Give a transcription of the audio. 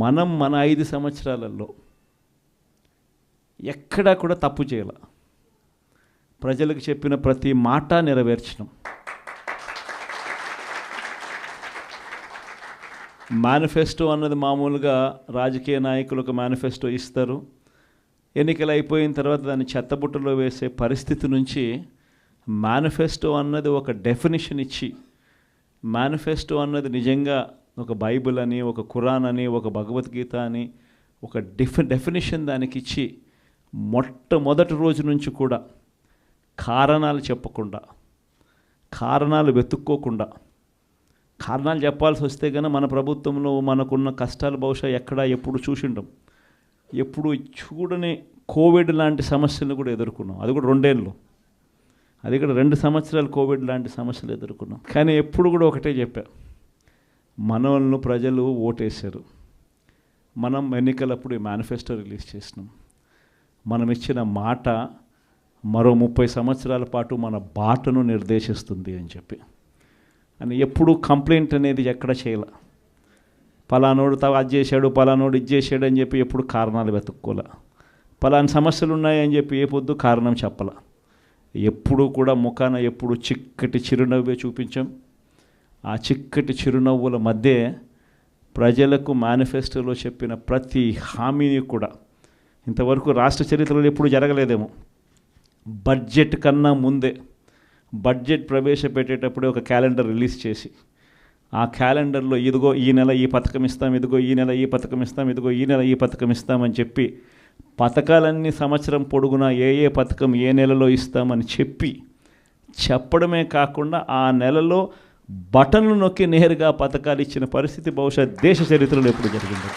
మన 5 సంవత్సరాలలో ఎక్కడా కూడా తప్పు చేయాల. ప్రజలకు చెప్పిన ప్రతి మాట నెరవేర్చడం. మేనిఫెస్టో అన్నది మామూలుగా రాజకీయ నాయకులు ఒక మేనిఫెస్టో ఇస్తారు, ఎన్నికలు అయిపోయిన తర్వాత దాన్ని చెత్తబుట్టలో వేసే పరిస్థితి నుంచి మేనిఫెస్టో అన్నది ఒక డెఫినిషన్ ఇచ్చి, మేనిఫెస్టో అన్నది నిజంగా ఒక బైబిల్ అని, ఒక ఖురాన్ అని, ఒక భగవద్గీత అని ఒక డెఫినిషన్ దానికి ఇచ్చి మొట్టమొదటి రోజు నుంచి కూడా కారణాలు చెప్పకుండా, కారణాలు వెతుక్కోకుండా, కారణాలు చెప్పాల్సి వస్తే కనుక మన ప్రభుత్వంలో మనకున్న కష్టాలు బహుశా ఎక్కడా ఎప్పుడు చూసిండం. ఎప్పుడు చూడని కోవిడ్ లాంటి సమస్యలను కూడా ఎదుర్కొన్నాం. అది కూడా 2 ఏళ్ళు, అది కూడా 2 సంవత్సరాలు కోవిడ్ లాంటి సమస్యలు ఎదుర్కొన్నాం. కానీ ఎప్పుడు కూడా ఒకటే చెప్పా, మనల్ని ప్రజలు ఓటేశారు, మనం ఎన్నికలప్పుడు ఈ మేనిఫెస్టో రిలీజ్ చేసినాం, మనం ఇచ్చిన మాట మరో 30 సంవత్సరాల పాటు మన బాటను నిర్దేశిస్తుంది అని చెప్పి. అని ఎప్పుడు కంప్లైంట్ అనేది ఎక్కడ చేయాల. పలానోడు అది చేశాడు, పలానోడు ఇది చేశాడు అని చెప్పి ఎప్పుడు కారణాలు వెతుక్కోలే. పలానా సమస్యలు ఉన్నాయని చెప్పి ఏ పొద్దు కారణం చెప్పాల. ఎప్పుడు కూడా ముఖాన ఎప్పుడు చిక్కటి చిరునవ్వే చూపించాం. ఆ చిక్కటి చిరునవ్వుల మధ్య ప్రజలకు మేనిఫెస్టోలో చెప్పిన ప్రతి హామీని కూడా ఇంతవరకు రాష్ట్ర చరిత్రలో ఎప్పుడు జరగలేదేమో. బడ్జెట్ కన్నా ముందే, బడ్జెట్ ప్రవేశపెట్టేటప్పుడే ఒక క్యాలెండర్ రిలీజ్ చేసి, ఆ క్యాలెండర్లో ఇదిగో ఈ నెల ఈ పథకం ఇస్తాం, ఇదిగో ఈ నెల ఈ పథకం ఇస్తాం, ఇదిగో ఈ నెల ఈ పథకం ఇస్తామని చెప్పి పథకాలన్నీ సంవత్సరం పొడుగునా ఏ పథకం ఏ నెలలో ఇస్తామని చెప్పడమే కాకుండా ఆ నెలలో బటన్లు నొక్కి నేరుగా పథకాలు ఇచ్చిన పరిస్థితి బహుశా దేశ చరిత్రలో ఎప్పుడు జరిగింది.